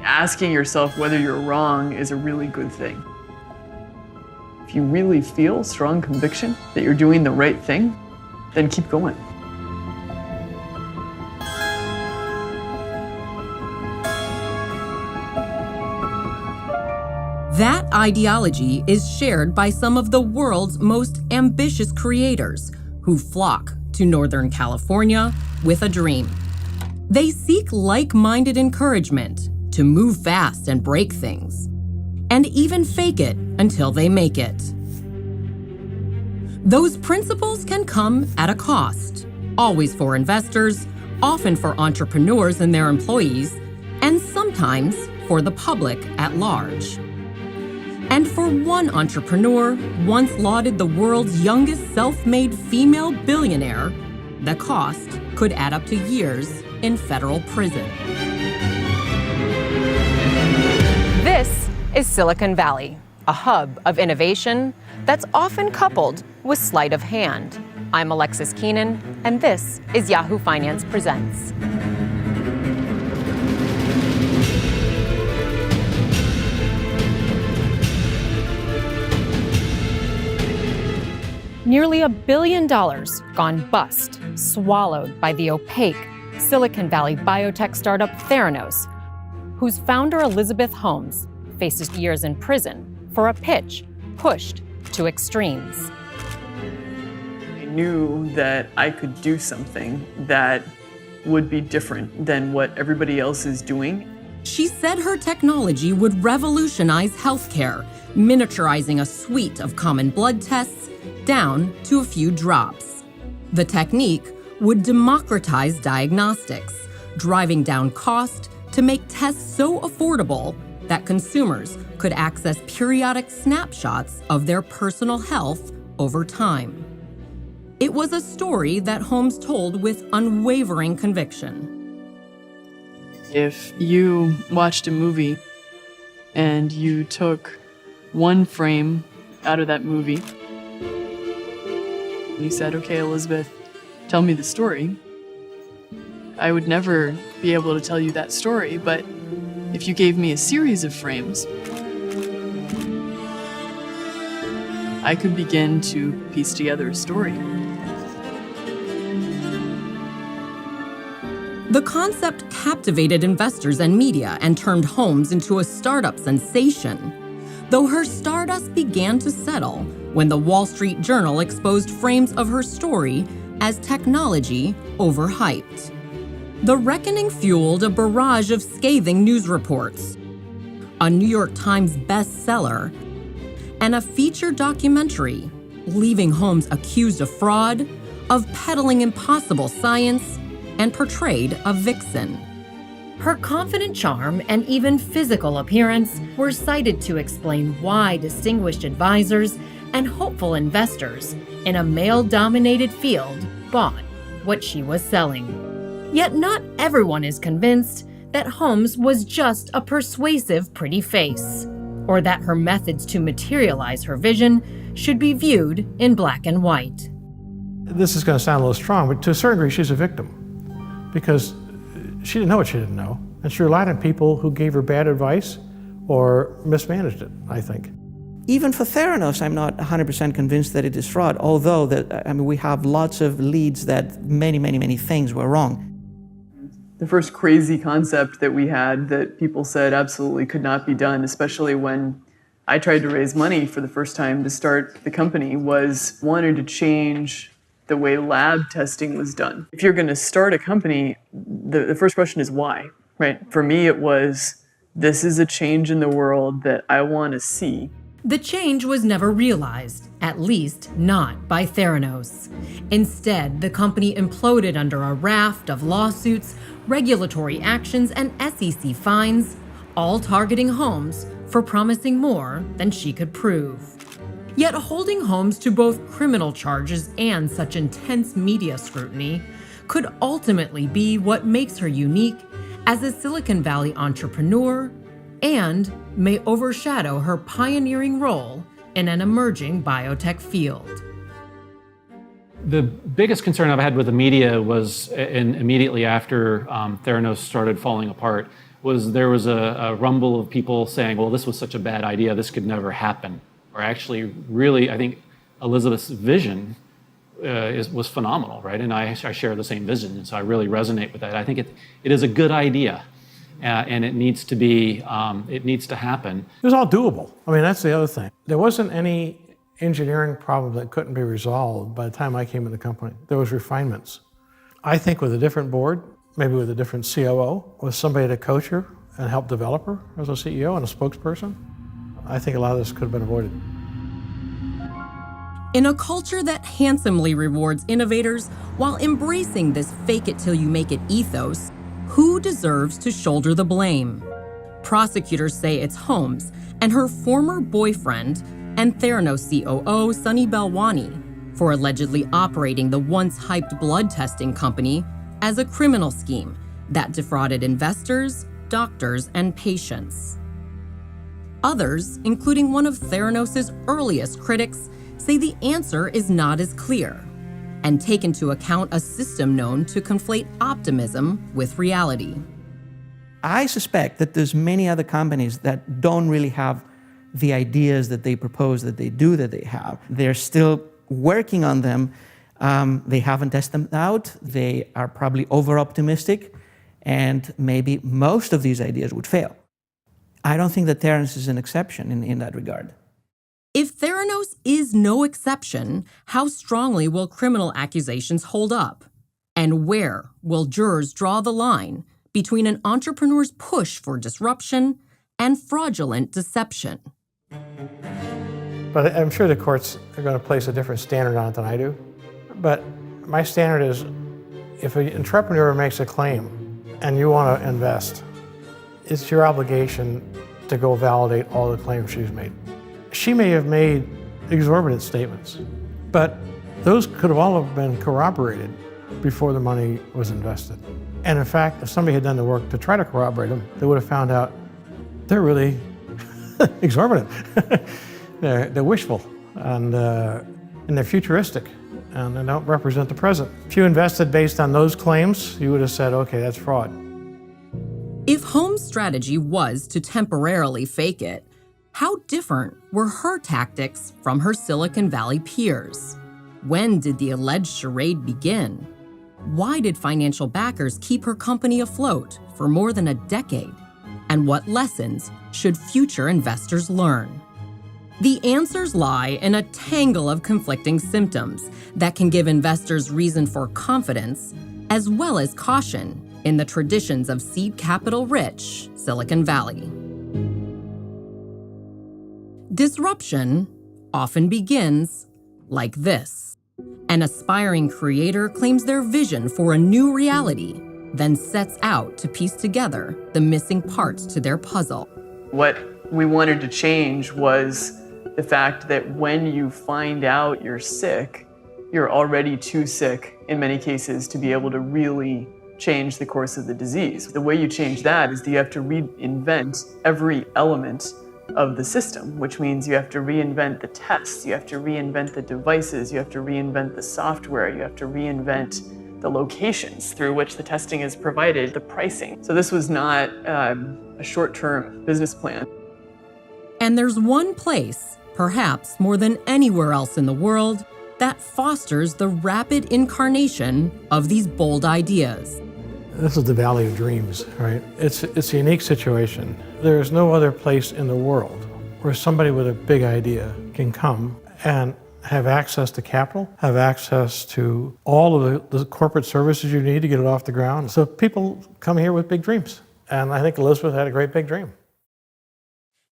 asking yourself whether you're wrong is a really good thing. If you really feel strong conviction that you're doing the right thing, then keep going. That ideology is shared by some of the world's most ambitious creators who flock to Northern California with a dream. They seek like-minded encouragement to move fast and break things, and even fake it until they make it. Those principles can come at a cost, always for investors, often for entrepreneurs and their employees, and sometimes for the public at large. And for one entrepreneur, once lauded the world's youngest self-made female billionaire, the cost could add up to years in federal prison. This is Silicon Valley, a hub of innovation that's often coupled with sleight of hand. I'm Alexis Keenan, and this is Yahoo Finance Presents. Nearly $1 billion gone bust, swallowed by the opaque Silicon Valley biotech startup Theranos, whose founder Elizabeth Holmes faces years in prison for a pitch pushed to extremes. I knew that I could do something that would be different than what everybody else is doing. She said her technology would revolutionize healthcare, miniaturizing a suite of common blood tests down to a few drops. The technique would democratize diagnostics, driving down cost to make tests so affordable that consumers could access periodic snapshots of their personal health over time. It was a story that Holmes told with unwavering conviction. If you watched a movie and you took one frame out of that movie, and you said, okay, Elizabeth, tell me the story, I would never be able to tell you that story, but if you gave me a series of frames, I could begin to piece together a story. The concept captivated investors and media and turned Holmes into a startup sensation, though her stardust began to settle when the Wall Street Journal exposed frames of her story as technology overhyped. The reckoning fueled a barrage of scathing news reports, a New York Times bestseller, and a feature documentary, leaving Holmes accused of fraud, of peddling impossible science, and portrayed a vixen. Her confident charm and even physical appearance were cited to explain why distinguished advisors and hopeful investors in a male-dominated field bought what she was selling. Yet not everyone is convinced that Holmes was just a persuasive pretty face, or that her methods to materialize her vision should be viewed in black and white. This is going to sound a little strong, but to a certain degree, she's a victim, because she didn't know what she didn't know, and she relied on people who gave her bad advice or mismanaged it, I think. Even for Theranos, I'm not 100% convinced that it is fraud, although we have lots of leads that many things were wrong. The first crazy concept that we had that people said absolutely could not be done, especially when I tried to raise money for the first time to start the company, was wanting to change the way lab testing was done. If you're going to start a company, the first question is why, right? For me, it was, this is a change in the world that I want to see. The change was never realized, at least not by Theranos. Instead, the company imploded under a raft of lawsuits, regulatory actions, and SEC fines, all targeting Holmes for promising more than she could prove. Yet holding Holmes to both criminal charges and such intense media scrutiny could ultimately be what makes her unique as a Silicon Valley entrepreneur and may overshadow her pioneering role in an emerging biotech field. The biggest concern I've had with the media was, and immediately after Theranos started falling apart, was there was a rumble of people saying, well, this was such a bad idea, this could never happen. Or actually, really, I think Elizabeth's vision was phenomenal, right? And I share the same vision, and so I really resonate with that. I think it is a good idea, and it needs to be, it needs to happen. It was all doable. I mean, that's the other thing. There wasn't any engineering problem that couldn't be resolved by the time I came in the company. There was refinements. I think with a different board, maybe with a different COO, with somebody to coach her and help develop her as a CEO and a spokesperson, I think a lot of this could have been avoided. In a culture that handsomely rewards innovators while embracing this fake it till you make it ethos, who deserves to shoulder the blame? Prosecutors say it's Holmes and her former boyfriend and Theranos COO Sunny Balwani for allegedly operating the once hyped blood testing company as a criminal scheme that defrauded investors, doctors, and patients. Others, including one of Theranos' earliest critics, say the answer is not as clear and take into account a system known to conflate optimism with reality. I suspect that there's many other companies that don't really have the ideas that they propose that they do that they have. They're still working on them. They haven't tested them out. They are probably over-optimistic, and maybe most of these ideas would fail. I don't think that Theranos is an exception in that regard. If Theranos is no exception, how strongly will criminal accusations hold up? And where will jurors draw the line between an entrepreneur's push for disruption and fraudulent deception? But I'm sure the courts are going to place a different standard on it than I do. But my standard is, if an entrepreneur makes a claim and you want to invest, it's your obligation to go validate all the claims she's made. She may have made exorbitant statements, but those could have all been corroborated before the money was invested. And in fact, if somebody had done the work to try to corroborate them, they would have found out they're really exorbitant. They're wishful, and they're futuristic, and they don't represent the present. If you invested based on those claims, you would have said, okay, that's fraud. If Holmes' strategy was to temporarily fake it, how different were her tactics from her Silicon Valley peers? When did the alleged charade begin? Why did financial backers keep her company afloat for more than a decade? And what lessons should future investors learn? The answers lie in a tangle of conflicting symptoms that can give investors reason for confidence as well as caution in the traditions of seed capital-rich Silicon Valley. Disruption often begins like this. An aspiring creator claims their vision for a new reality, then sets out to piece together the missing parts to their puzzle. What we wanted to change was the fact that when you find out you're sick, you're already too sick in many cases to be able to really change the course of the disease. The way you change that is that you have to reinvent every element of the system, which means you have to reinvent the tests, you have to reinvent the devices, you have to reinvent the software, you have to reinvent the locations through which the testing is provided, the pricing. So this was not a short-term business plan. And there's one place, perhaps more than anywhere else in the world, that fosters the rapid incarnation of these bold ideas. This is the Valley of Dreams, right? It's a unique situation. There's no other place in the world where somebody with a big idea can come and have access to capital, have access to all of the corporate services you need to get it off the ground. So people come here with big dreams. And I think Elizabeth had a great big dream.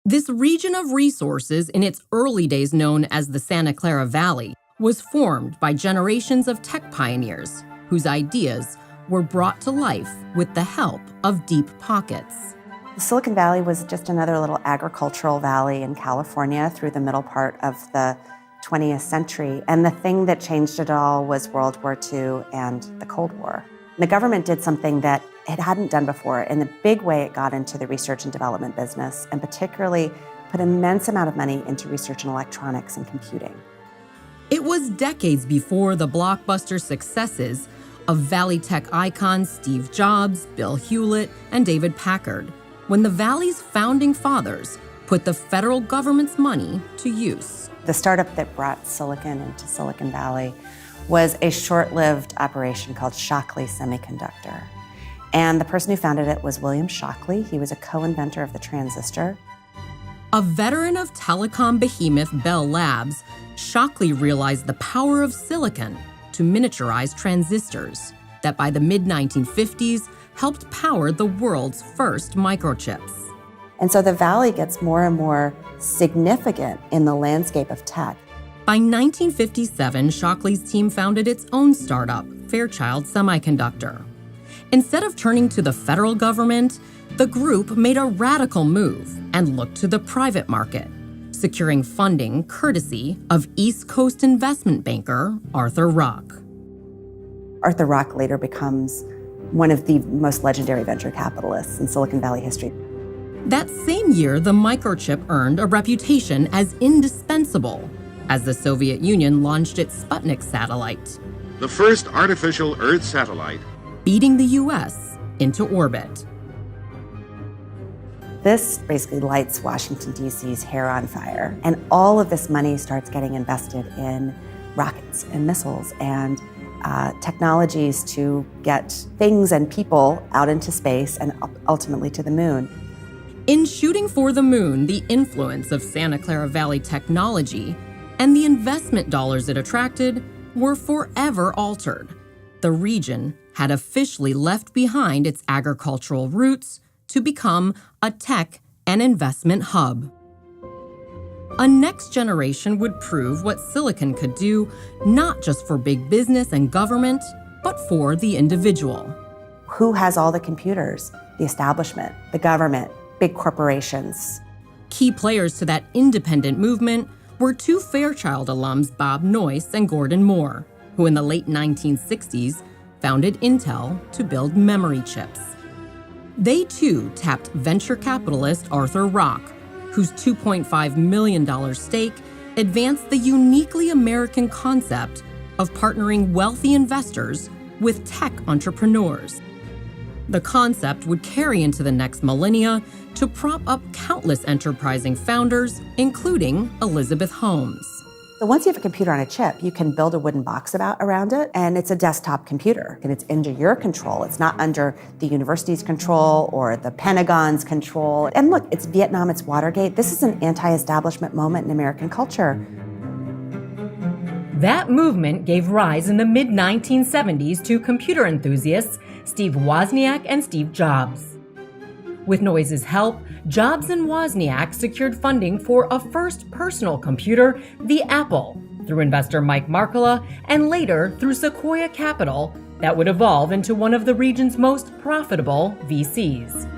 This region of resources, in its early days known as the Santa Clara Valley, was formed by generations of tech pioneers whose ideas were brought to life with the help of deep pockets. The Silicon Valley was just another little agricultural valley in California through the middle part of the 20th century. And the thing that changed it all was World War II and the Cold War. And the government did something that it hadn't done before. In the big way, it got into the research and development business, and particularly put an immense amount of money into research in electronics and computing. It was decades before the blockbuster successes of Valley Tech icons Steve Jobs, Bill Hewlett, and David Packard when the Valley's founding fathers put the federal government's money to use. The startup that brought silicon into Silicon Valley was a short-lived operation called Shockley Semiconductor. And the person who founded it was William Shockley. He was a co-inventor of the transistor. A veteran of telecom behemoth Bell Labs, Shockley realized the power of silicon to miniaturize transistors that by the mid-1950s helped power the world's first microchips. And so the Valley gets more and more significant in the landscape of tech. By 1957, Shockley's team founded its own startup, Fairchild Semiconductor. Instead of turning to the federal government, the group made a radical move and looked to the private market, securing funding courtesy of East Coast investment banker Arthur Rock. Arthur Rock later becomes one of the most legendary venture capitalists in Silicon Valley history. That same year, the microchip earned a reputation as indispensable as the Soviet Union launched its Sputnik satellite, the first artificial Earth satellite, beating the U.S. into orbit. This basically lights Washington, D.C.'s hair on fire. And all of this money starts getting invested in rockets and missiles and technologies to get things and people out into space and ultimately to the moon. In shooting for the moon, the influence of Santa Clara Valley technology and the investment dollars it attracted were forever altered. The region had officially left behind its agricultural roots to become a tech and investment hub. A next generation would prove what silicon could do, not just for big business and government, but for the individual. Who has all the computers? The establishment, the government, big corporations. Key players to that independent movement were two Fairchild alums, Bob Noyce and Gordon Moore, who in the late 1960s founded Intel to build memory chips. They too tapped venture capitalist Arthur Rock, whose $2.5 million stake advanced the uniquely American concept of partnering wealthy investors with tech entrepreneurs. The concept would carry into the next millennia to prop up countless enterprising founders, including Elizabeth Holmes. So once you have a computer on a chip, you can build a wooden box around it, and it's a desktop computer, and it's under your control. It's not under the university's control or the Pentagon's control. And look, it's Vietnam, it's Watergate. This is an anti-establishment moment in American culture. That movement gave rise in the mid-1970s to computer enthusiasts Steve Wozniak and Steve Jobs. With Noyce's help, Jobs and Wozniak secured funding for a first personal computer, the Apple, through investor Mike Markkula, and later through Sequoia Capital, that would evolve into one of the region's most profitable VCs.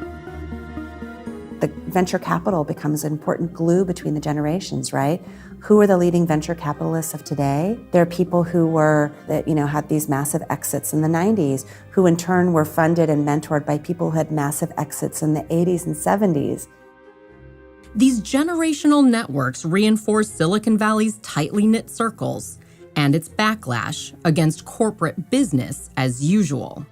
The venture capital becomes an important glue between the generations, right? Who are the leading venture capitalists of today? There are people who had these massive exits in the 90s, who in turn were funded and mentored by people who had massive exits in the 80s and 70s. These generational networks reinforce Silicon Valley's tightly knit circles and its backlash against corporate business as usual.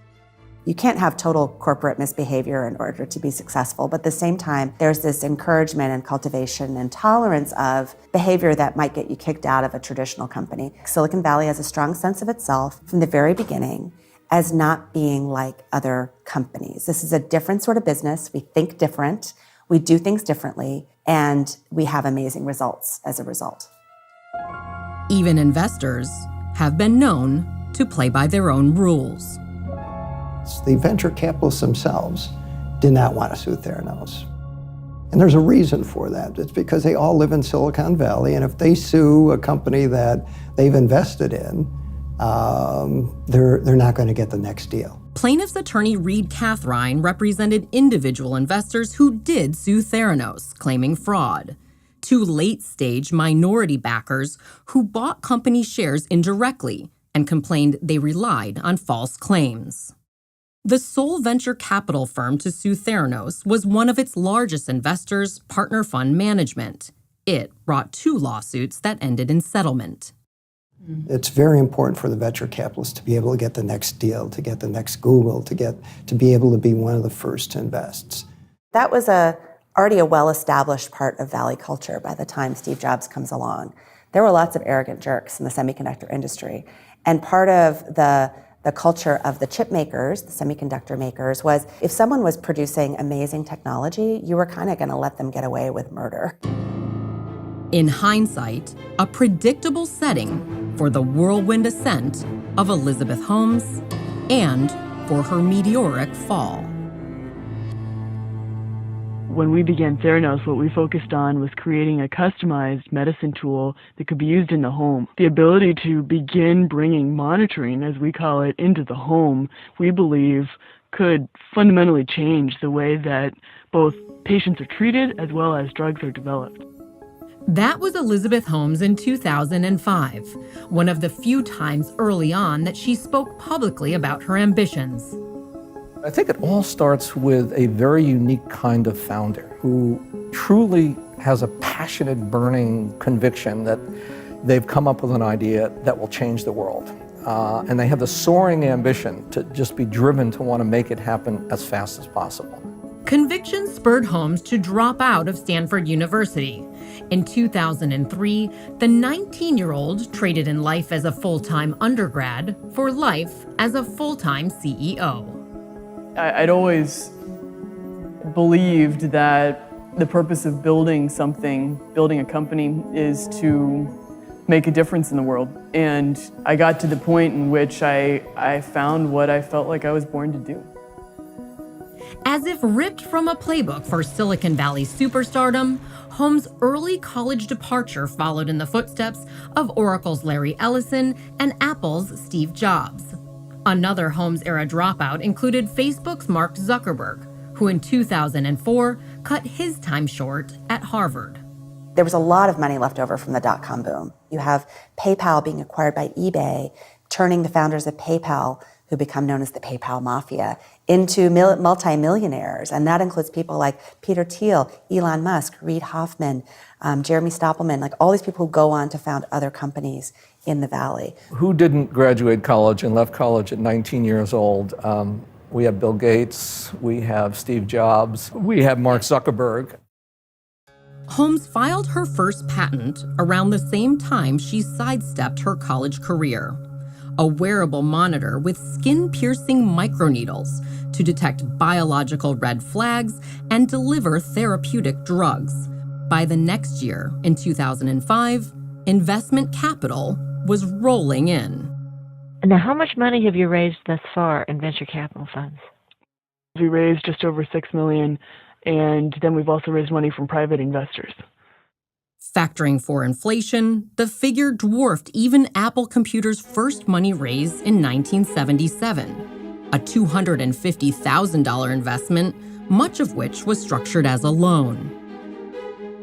You can't have total corporate misbehavior in order to be successful, but at the same time, there's this encouragement and cultivation and tolerance of behavior that might get you kicked out of a traditional company. Silicon Valley has a strong sense of itself from the very beginning as not being like other companies. This is a different sort of business. We think different, we do things differently, and we have amazing results as a result. Even investors have been known to play by their own rules. The venture capitalists themselves did not want to sue Theranos. And there's a reason for that. It's because they all live in Silicon Valley, and if they sue a company that they've invested in, they're not going to get the next deal. Plaintiff's attorney Reed Cathrine represented individual investors who did sue Theranos, claiming fraud. Two late-stage minority backers who bought company shares indirectly and complained they relied on false claims. The sole venture capital firm to sue Theranos was one of its largest investors, Partner Fund Management. It brought two lawsuits that ended in settlement. It's very important for the venture capitalists to be able to get the next deal, to get the next Google, to be able to be one of the first to invest. That was already a well-established part of Valley culture by the time Steve Jobs comes along. There were lots of arrogant jerks in the semiconductor industry. And part of the culture of the chip makers, the semiconductor makers, was if someone was producing amazing technology, you were kind of going to let them get away with murder. In hindsight, a predictable setting for the whirlwind ascent of Elizabeth Holmes and for her meteoric fall. When we began Theranos, what we focused on was creating a customized medicine tool that could be used in the home. The ability to begin bringing monitoring, as we call it, into the home, we believe could fundamentally change the way that both patients are treated as well as drugs are developed. That was Elizabeth Holmes in 2005, one of the few times early on that she spoke publicly about her ambitions. I think it all starts with a very unique kind of founder who truly has a passionate, burning conviction that they've come up with an idea that will change the world. And they have the soaring ambition to just be driven to want to make it happen as fast as possible. Conviction spurred Holmes to drop out of Stanford University. In 2003, the 19-year-old traded in life as a full-time undergrad for life as a full-time CEO. I'd always believed that the purpose of building something, building a company, is to make a difference in the world. And I got to the point in which I found what I felt like I was born to do. As if ripped from a playbook for Silicon Valley superstardom, Holmes' early college departure followed in the footsteps of Oracle's Larry Ellison and Apple's Steve Jobs. Another Holmes-era dropout included Facebook's Mark Zuckerberg, who in 2004 cut his time short at Harvard. There was a lot of money left over from the dot-com boom. You have PayPal being acquired by eBay, turning the founders of PayPal, who become known as the PayPal Mafia, into multimillionaires. And that includes people like Peter Thiel, Elon Musk, Reid Hoffman, Jeremy Stoppelman, like all these people who go on to found other companies in the Valley. Who didn't graduate college and left college at 19 years old? We have Bill Gates, we have Steve Jobs, we have Mark Zuckerberg. Holmes filed her first patent around the same time she sidestepped her college career. A wearable monitor with skin-piercing microneedles to detect biological red flags and deliver therapeutic drugs. By the next year, in 2005, investment capital was rolling in. Now, how much money have you raised thus far in venture capital funds? We raised just over $6 million, and then we've also raised money from private investors. Factoring for inflation, the figure dwarfed even Apple Computer's first money raise in 1977, a $250,000 investment, much of which was structured as a loan.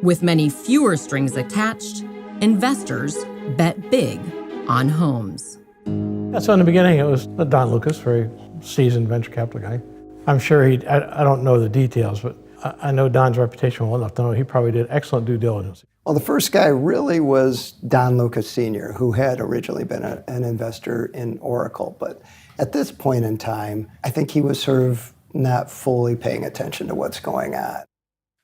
With many fewer strings attached, investors bet big on Holmes. Yeah, so in the beginning, it was Don Lucas, very seasoned venture capital guy. I'm sure I don't know the details, but I know Don's reputation well enough to know he probably did excellent due diligence. Well, the first guy really was Don Lucas Sr., who had originally been an investor in Oracle. But at this point in time, I think he was sort of not fully paying attention to what's going on.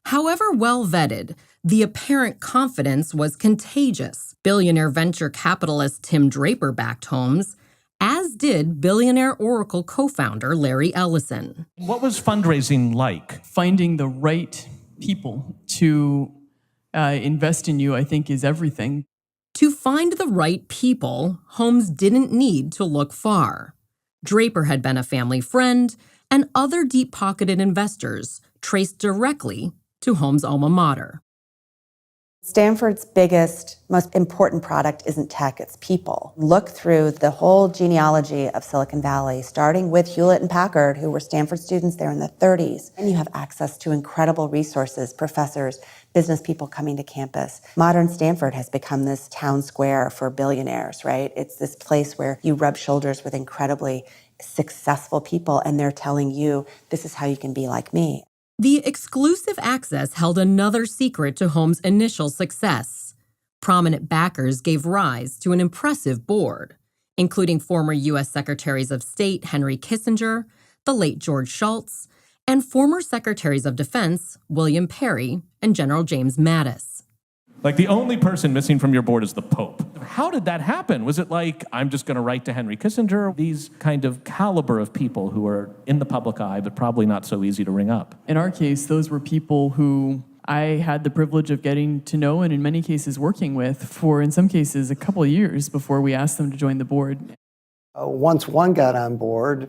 However well vetted, the apparent confidence was contagious. Billionaire venture capitalist Tim Draper backed Holmes, as did billionaire Oracle co-founder Larry Ellison. What was fundraising like? Finding the right people to invest in you, I think, is everything. To find the right people, Holmes didn't need to look far. Draper had been a family friend, and other deep-pocketed investors traced directly to Holmes' alma mater. Stanford's biggest, most important product isn't tech, it's people. Look through the whole genealogy of Silicon Valley, starting with Hewlett and Packard, who were Stanford students there in the 30s. And you have access to incredible resources, professors, business people coming to campus. Modern Stanford has become this town square for billionaires, right? It's this place where you rub shoulders with incredibly successful people, and they're telling you, this is how you can be like me. The exclusive access held another secret to Holmes' initial success. Prominent backers gave rise to an impressive board, including former U.S. Secretaries of State Henry Kissinger, the late George Shultz, and former Secretaries of Defense William Perry and General James Mattis. Like, the only person missing from your board is the Pope. How did that happen? Was it like, I'm just going to write to Henry Kissinger? These kind of caliber of people who are in the public eye, but probably not so easy to ring up. In our case, those were people who I had the privilege of getting to know and in many cases working with for, in some cases, a couple of years before we asked them to join the board. Once one got on board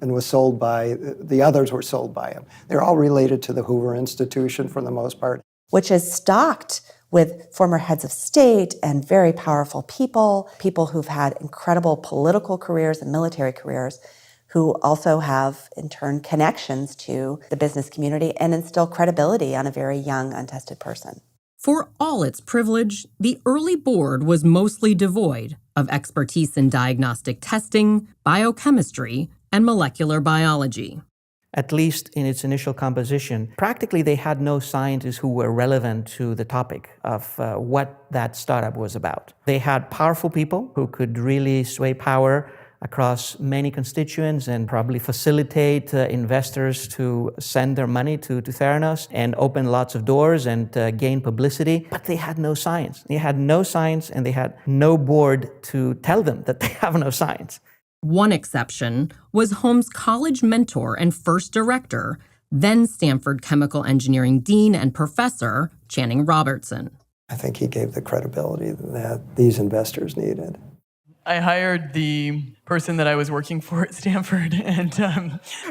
and was sold by, the others were sold by him. They're all related to the Hoover Institution for the most part. Which is stocked with former heads of state and very powerful people, people who've had incredible political careers and military careers, who also have, in turn, connections to the business community and instill credibility on a very young, untested person. For all its privilege, the early board was mostly devoid of expertise in diagnostic testing, biochemistry, and molecular biology. At least in its initial composition, practically they had no scientists who were relevant to the topic of what that startup was about. They had powerful people who could really sway power across many constituents and probably facilitate investors to send their money to Theranos and open lots of doors and gain publicity. But they had no science. They had no science, and they had no board to tell them that they have no science. One exception was Holmes' college mentor and first director, then Stanford Chemical Engineering Dean and Professor Channing Robertson. I think he gave the credibility that these investors needed. I hired the person that I was working for at Stanford, and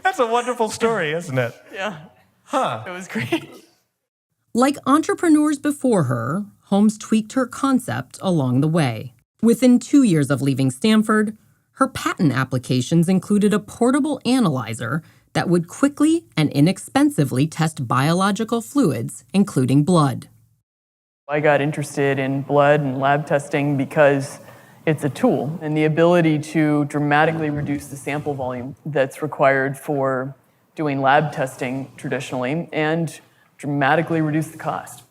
That's a wonderful story, isn't it? yeah, Huh. it was great. Like entrepreneurs before her, Holmes tweaked her concept along the way. Within 2 years of leaving Stanford, her patent applications included a portable analyzer that would quickly and inexpensively test biological fluids, including blood. I got interested in blood and lab testing because it's a tool, and the ability to dramatically reduce the sample volume that's required for doing lab testing traditionally and dramatically reduce the cost.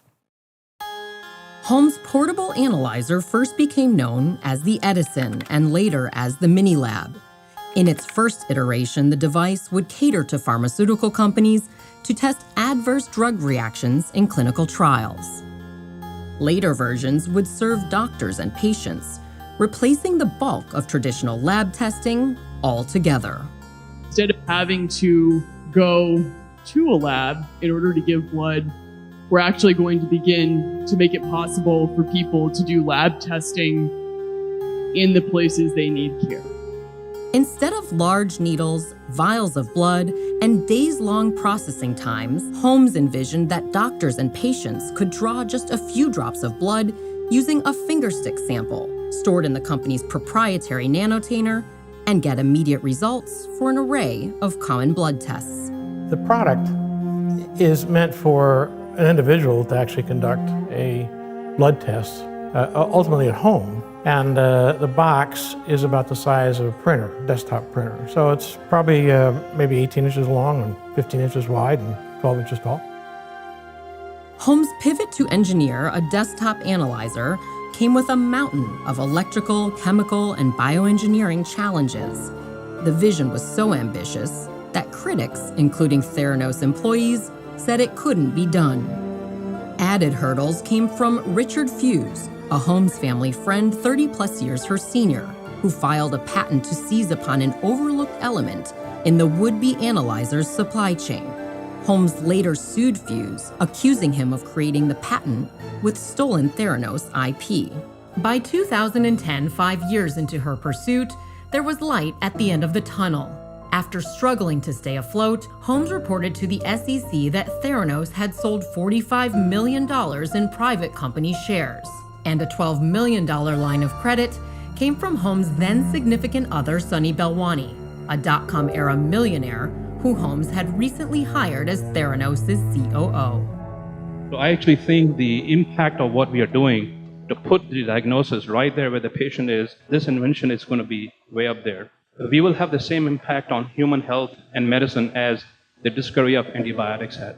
Holmes' portable analyzer first became known as the Edison and later as the Mini Lab. In its first iteration, the device would cater to pharmaceutical companies to test adverse drug reactions in clinical trials. Later versions would serve doctors and patients, replacing the bulk of traditional lab testing altogether. Instead of having to go to a lab in order to give blood, we're actually going to begin to make it possible for people to do lab testing in the places they need care. Instead of large needles, vials of blood, and days-long processing times, Holmes envisioned that doctors and patients could draw just a few drops of blood using a fingerstick sample stored in the company's proprietary nanotainer and get immediate results for an array of common blood tests. The product is meant for an individual to actually conduct a blood test, ultimately at home. And the box is about the size of a printer, desktop printer. So it's probably maybe 18 inches long and 15 inches wide and 12 inches tall. Holmes' pivot to engineer a desktop analyzer came with a mountain of electrical, chemical, and bioengineering challenges. The vision was so ambitious that critics, including Theranos employees, said it couldn't be done. Added hurdles came from Richard Fuse, a Holmes family friend 30-plus years her senior, who filed a patent to seize upon an overlooked element in the would-be analyzer's supply chain. Holmes later sued Fuse, accusing him of creating the patent with stolen Theranos IP. By 2010, 5 years into her pursuit, there was light at the end of the tunnel. After struggling to stay afloat, Holmes reported to the SEC that Theranos had sold $45 million in private company shares. And a $12 million line of credit came from Holmes' then significant other, Sunny Balwani, a dot-com-era millionaire who Holmes had recently hired as Theranos' COO. So I actually think the impact of what we are doing to put the diagnosis right there where the patient is, this invention is going to be way up there. We will have the same impact on human health and medicine as the discovery of antibiotics had.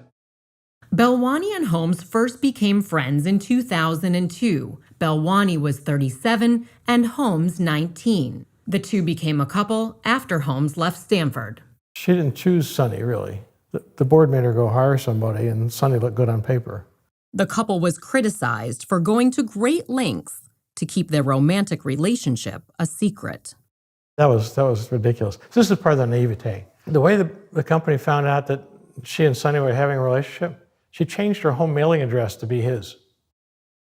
Balwani and Holmes first became friends in 2002. Balwani was 37 and Holmes 19. The two became a couple after Holmes left Stanford. She didn't choose Sunny, really. The board made her go hire somebody, and Sonny looked good on paper. The couple was criticized for going to great lengths to keep their romantic relationship a secret. That was ridiculous. This is part of the naivete. The way the company found out that she and Sonny were having a relationship, she changed her home mailing address to be his.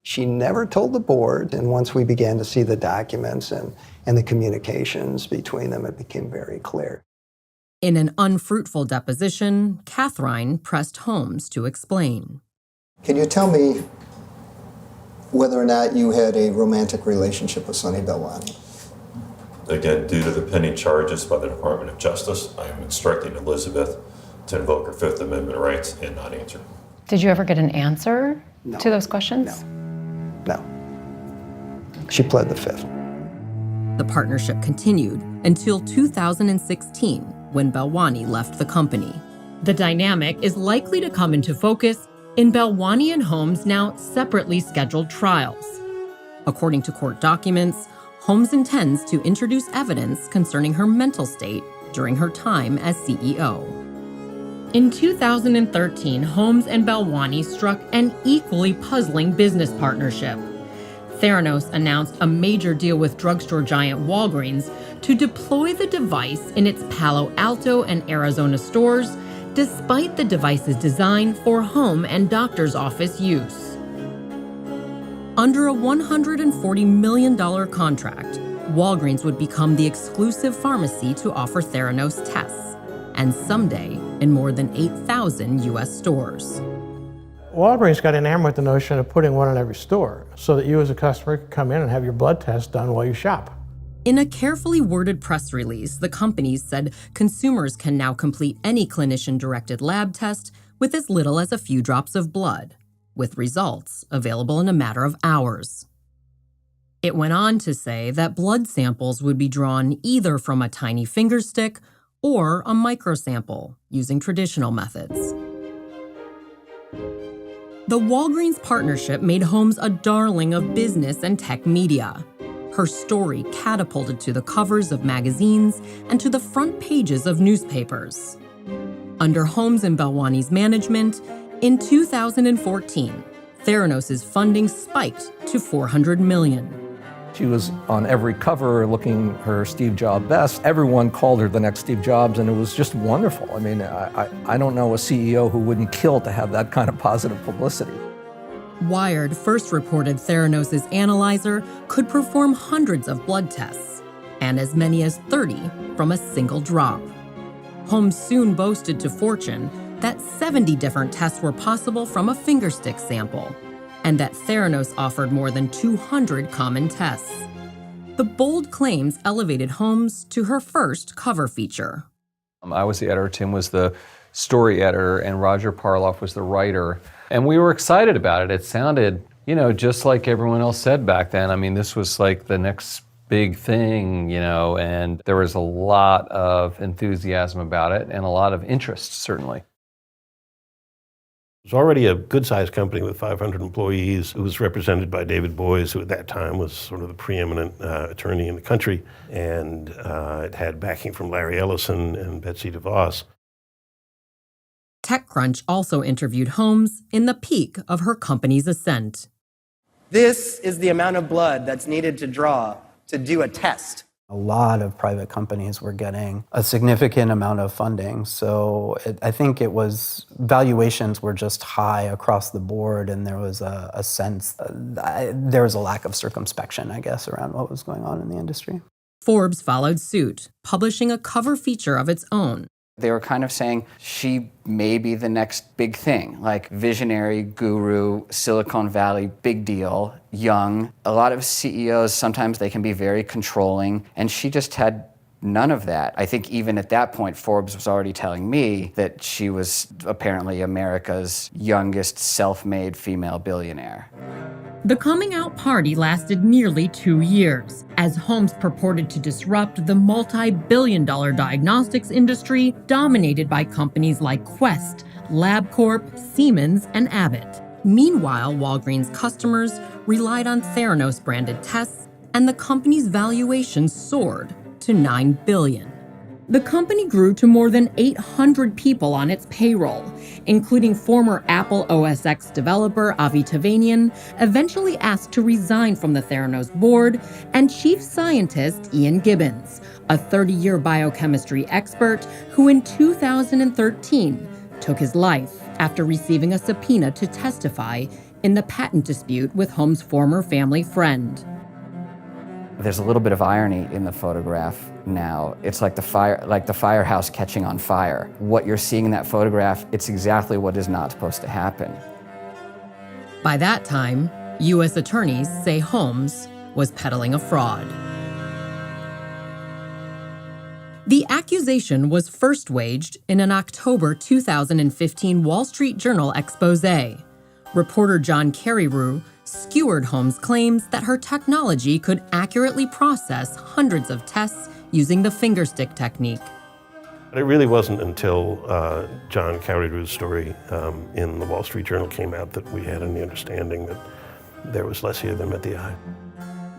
She never told the board, and once we began to see the documents and the communications between them, it became very clear. In an unfruitful deposition, Catherine pressed Holmes to explain. Can you tell me whether or not you had a romantic relationship with Sonny Balwani? Again, due to the pending charges by the Department of Justice, I am instructing Elizabeth to invoke her Fifth Amendment rights and not answer. Did you ever get an answer to those questions? No. She pled the Fifth. The partnership continued until 2016, when Balwani left the company. The dynamic is likely to come into focus in Balwani and Holmes' now separately scheduled trials. According to court documents, Holmes intends to introduce evidence concerning her mental state during her time as CEO. In 2013, Holmes and Balwani struck an equally puzzling business partnership. Theranos announced a major deal with drugstore giant Walgreens to deploy the device in its Palo Alto and Arizona stores, despite the device's design for home and doctor's office use. Under a $140 million contract, Walgreens would become the exclusive pharmacy to offer Theranos tests, and someday in more than 8,000 U.S. stores. Walgreens got enamored with the notion of putting one in every store so that you as a customer could come in and have your blood test done while you shop. In a carefully worded press release, the companies said consumers can now complete any clinician-directed lab test with as little as a few drops of blood, with results available in a matter of hours. It went on to say that blood samples would be drawn either from a tiny finger stick or a microsample using traditional methods. The Walgreens partnership made Holmes a darling of business and tech media. Her story catapulted to the covers of magazines and to the front pages of newspapers. Under Holmes and Balwani's management, in 2014, Theranos' funding spiked to $400 million. She was on every cover looking her Steve Jobs best. Everyone called her the next Steve Jobs, and it was just wonderful. I mean, I don't know a CEO who wouldn't kill to have that kind of positive publicity. Wired first reported Theranos' analyzer could perform hundreds of blood tests, and as many as 30 from a single drop. Holmes soon boasted to Fortune that 70 different tests were possible from a fingerstick sample, and that Theranos offered more than 200 common tests. The bold claims elevated Holmes to her first cover feature. I was the editor, Tim was the story editor, and Roger Parloff was the writer. And we were excited about it. It sounded, just like everyone else said back then. I mean, this was like the next big thing, and there was a lot of enthusiasm about it and a lot of interest, certainly. It was already a good-sized company with 500 employees. It was represented by David Boies, who at that time was sort of the preeminent attorney in the country, and it had backing from Larry Ellison and Betsy DeVos. TechCrunch also interviewed Holmes in the peak of her company's ascent. This is the amount of blood that's needed to draw to do a test. A lot of private companies were getting a significant amount of funding, so I think valuations were just high across the board, and there was a sense, there was a lack of circumspection, I guess, around what was going on in the industry. Forbes followed suit, publishing a cover feature of its own. They were kind of saying she may be the next big thing, like visionary, guru, Silicon Valley, big deal, young. A lot of CEOs, sometimes they can be very controlling, and she just had none of that. I think even at that point, Forbes was already telling me that she was apparently America's youngest self-made female billionaire. The coming out party lasted nearly 2 years, as Holmes purported to disrupt the multi-billion-dollar diagnostics industry dominated by companies like Quest, LabCorp, Siemens, and Abbott. Meanwhile, Walgreens customers relied on Theranos-branded tests, and the company's valuation soared to $9 billion. The company grew to more than 800 people on its payroll, including former Apple OS X developer Avi Tevanian, eventually asked to resign from the Theranos board, and chief scientist Ian Gibbons, a 30-year biochemistry expert who in 2013 took his life after receiving a subpoena to testify in the patent dispute with Holmes' former family friend. There's a little bit of irony in the photograph now. It's like the firehouse catching on fire. What you're seeing in that photograph, it's exactly what is not supposed to happen. By that time, U.S. attorneys say Holmes was peddling a fraud. The accusation was first waged in an October 2015 Wall Street Journal expose. Reporter John Carreyrou skewered Holmes' claims that her technology could accurately process hundreds of tests using the fingerstick technique. It really wasn't until John Carreyrou's story in the Wall Street Journal came out that we had any understanding that there was less here than met the eye.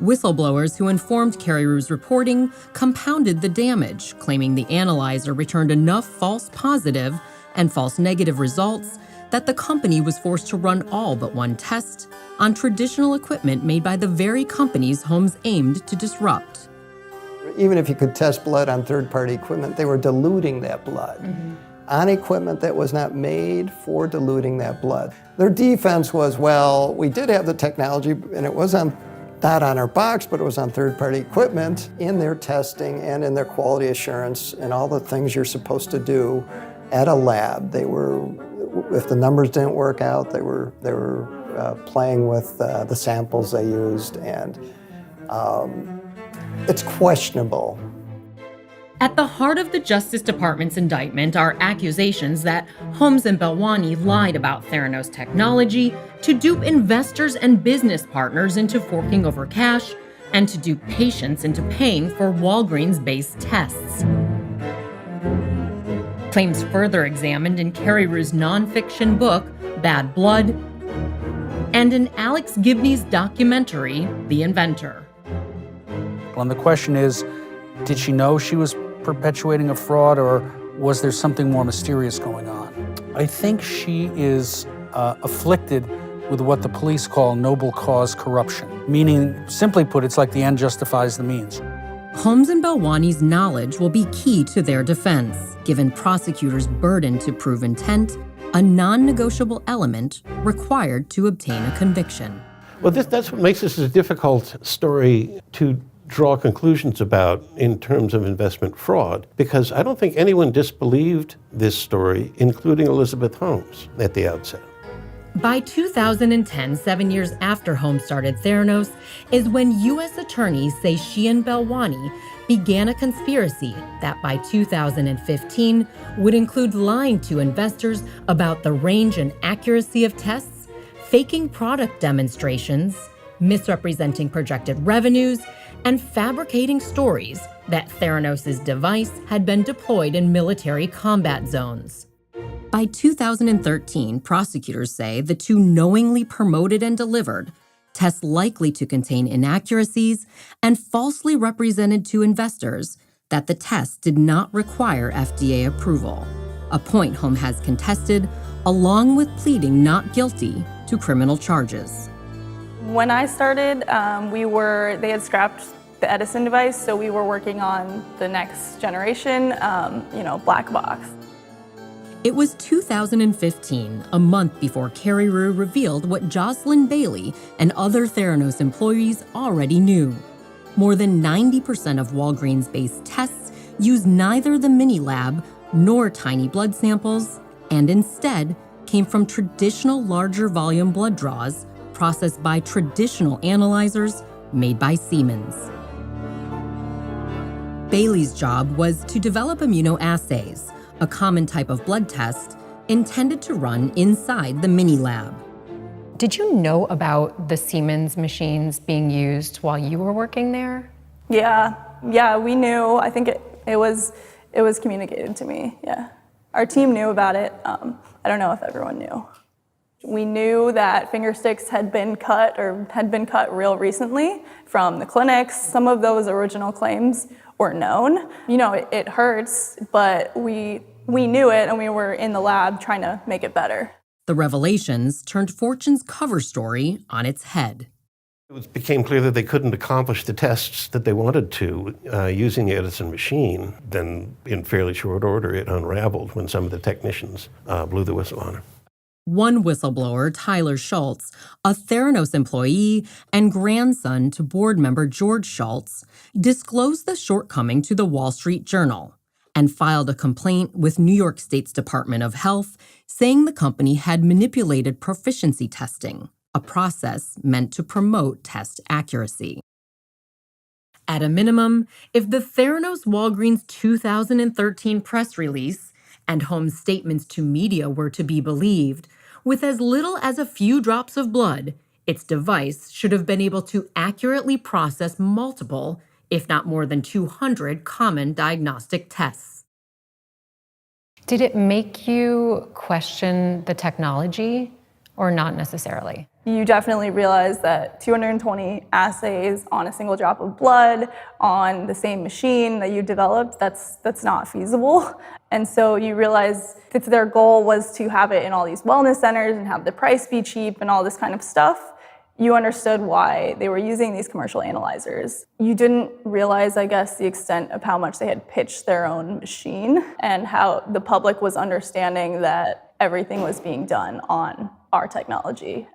Whistleblowers who informed Carreyrou's reporting compounded the damage, claiming the analyzer returned enough false positive and false negative results that the company was forced to run all but one test on traditional equipment made by the very companies Holmes aimed to disrupt. Even if you could test blood on third-party equipment, they were diluting that blood on equipment that was not made for diluting that blood. Their defense was, well, we did have the technology, and it was not on our box, but it was on third-party equipment in their testing and in their quality assurance and all the things you're supposed to do at a lab. They were, if the numbers didn't work out, they were playing with the samples they used, and it's questionable. At the heart of the Justice Department's indictment are accusations that Holmes and Balwani lied about Theranos technology to dupe investors and business partners into forking over cash and to dupe patients into paying for Walgreens-based tests. Claims further examined in Carreyrou's nonfiction book, Bad Blood, and in Alex Gibney's documentary, The Inventor. Well, and the question is, did she know she was perpetuating a fraud, or was there something more mysterious going on? I think she is afflicted with what the police call noble cause corruption, meaning, simply put, it's like the end justifies the means. Holmes and Balwani's knowledge will be key to their defense, given prosecutors' burden to prove intent, a non-negotiable element required to obtain a conviction. Well, that's what makes this a difficult story to draw conclusions about in terms of investment fraud, because I don't think anyone disbelieved this story, including Elizabeth Holmes, at the outset. By 2010, 7 years after Holmes started Theranos, is when U.S. attorneys say she and Balwani began a conspiracy that by 2015 would include lying to investors about the range and accuracy of tests, faking product demonstrations, misrepresenting projected revenues, and fabricating stories that Theranos' device had been deployed in military combat zones. By 2013, prosecutors say the two knowingly promoted and delivered tests likely to contain inaccuracies and falsely represented to investors that the tests did not require FDA approval, a point Holmes has contested, along with pleading not guilty to criminal charges. When I started, they had scrapped the Edison device, so we were working on the next generation, black box. It was 2015, a month before Carreyrou revealed what Jocelyn Bailey and other Theranos employees already knew. More than 90% of Walgreens-based tests use neither the mini lab nor tiny blood samples, and instead came from traditional larger volume blood draws processed by traditional analyzers made by Siemens. Bailey's job was to develop immunoassays, a common type of blood test intended to run inside the mini lab. Did you know about the Siemens machines being used while you were working there? Yeah, we knew. I think it was communicated to me, yeah. Our team knew about it. I don't know if everyone knew. We knew that finger sticks had been cut real recently from the clinics. Some of those original claims or known. You know, it hurts, but we knew it and we were in the lab trying to make it better. The revelations turned Fortune's cover story on its head. It became clear that they couldn't accomplish the tests that they wanted to using the Edison machine. Then, in fairly short order, it unraveled when some of the technicians blew the whistle on her. One whistleblower, Tyler Schultz, a Theranos employee and grandson to board member George Schultz, disclosed the shortcoming to the Wall Street Journal and filed a complaint with New York State's Department of Health, saying the company had manipulated proficiency testing, a process meant to promote test accuracy. At a minimum, if the Theranos Walgreens 2013 press release and Holmes' statements to media were to be believed, with as little as a few drops of blood, its device should have been able to accurately process multiple, if not more than 200 common diagnostic tests. Did it make you question the technology or not necessarily? You definitely realize that 220 assays on a single drop of blood on the same machine that you developed, that's not feasible. And so you realize if their goal was to have it in all these wellness centers and have the price be cheap and all this kind of stuff, you understood why they were using these commercial analyzers. You didn't realize, I guess, the extent of how much they had pitched their own machine and how the public was understanding that everything was being done on our technology.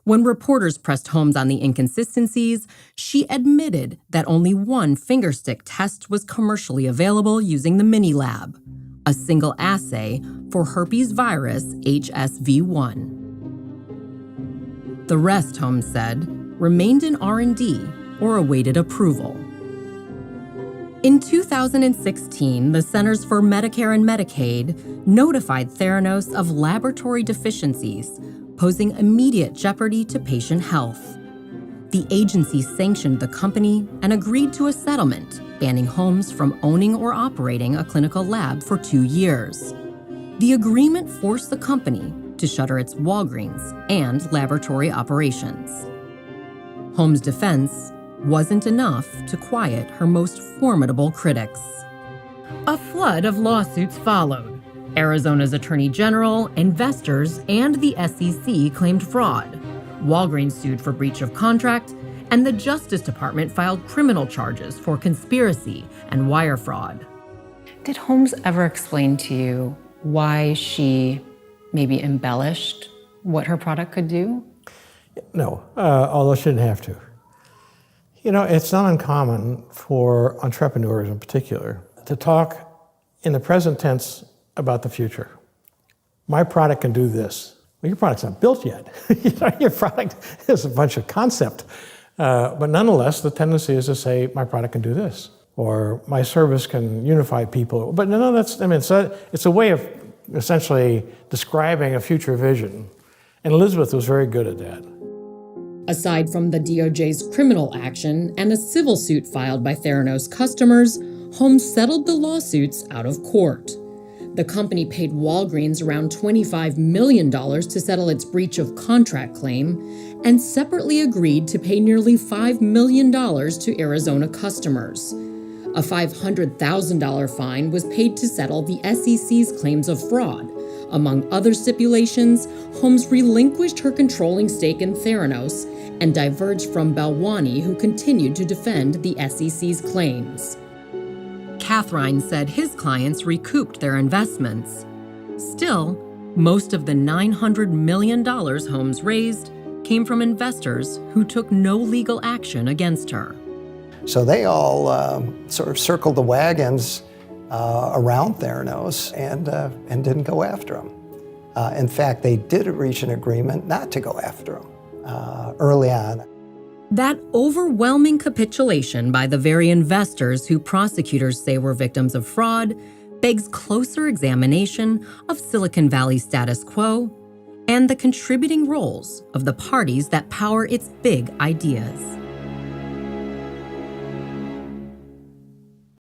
When reporters pressed Holmes on the inconsistencies, she admitted that only one fingerstick test was commercially available using the mini lab, a single assay for herpes virus HSV1. The rest, Holmes said, remained in R&D or awaited approval. In 2016, the Centers for Medicare and Medicaid notified Theranos of laboratory deficiencies, posing immediate jeopardy to patient health. The agency sanctioned the company and agreed to a settlement, banning Holmes from owning or operating a clinical lab for 2 years. The agreement forced the company to shutter its Walgreens and laboratory operations. Holmes' defense wasn't enough to quiet her most formidable critics. A flood of lawsuits followed. Arizona's Attorney General, investors, and the SEC claimed fraud. Walgreens sued for breach of contract, and the Justice Department filed criminal charges for conspiracy and wire fraud. Did Holmes ever explain to you why she maybe embellished what her product could do? No, although she didn't have to. You know, it's not uncommon for entrepreneurs in particular to talk in the present tense about the future. My product can do this. Well, your product's not built yet. Your product is a bunch of concept. But nonetheless, the tendency is to say, my product can do this, or my service can unify people. But no, it's a way of essentially describing a future vision. And Elizabeth was very good at that. Aside from the DOJ's criminal action and a civil suit filed by Theranos customers, Holmes settled the lawsuits out of court. The company paid Walgreens around $25 million to settle its breach of contract claim and separately agreed to pay nearly $5 million to Arizona customers. A $500,000 fine was paid to settle the SEC's claims of fraud. Among other stipulations, Holmes relinquished her controlling stake in Theranos and diverged from Balwani, who continued to defend the SEC's claims. Catherine said his clients recouped their investments. Still, most of the $900 million Holmes raised came from investors who took no legal action against her. So they all sort of circled the wagons around Theranos and didn't go after him. In fact, they did reach an agreement not to go after him early on. That overwhelming capitulation by the very investors who prosecutors say were victims of fraud begs closer examination of Silicon Valley's status quo and the contributing roles of the parties that power its big ideas.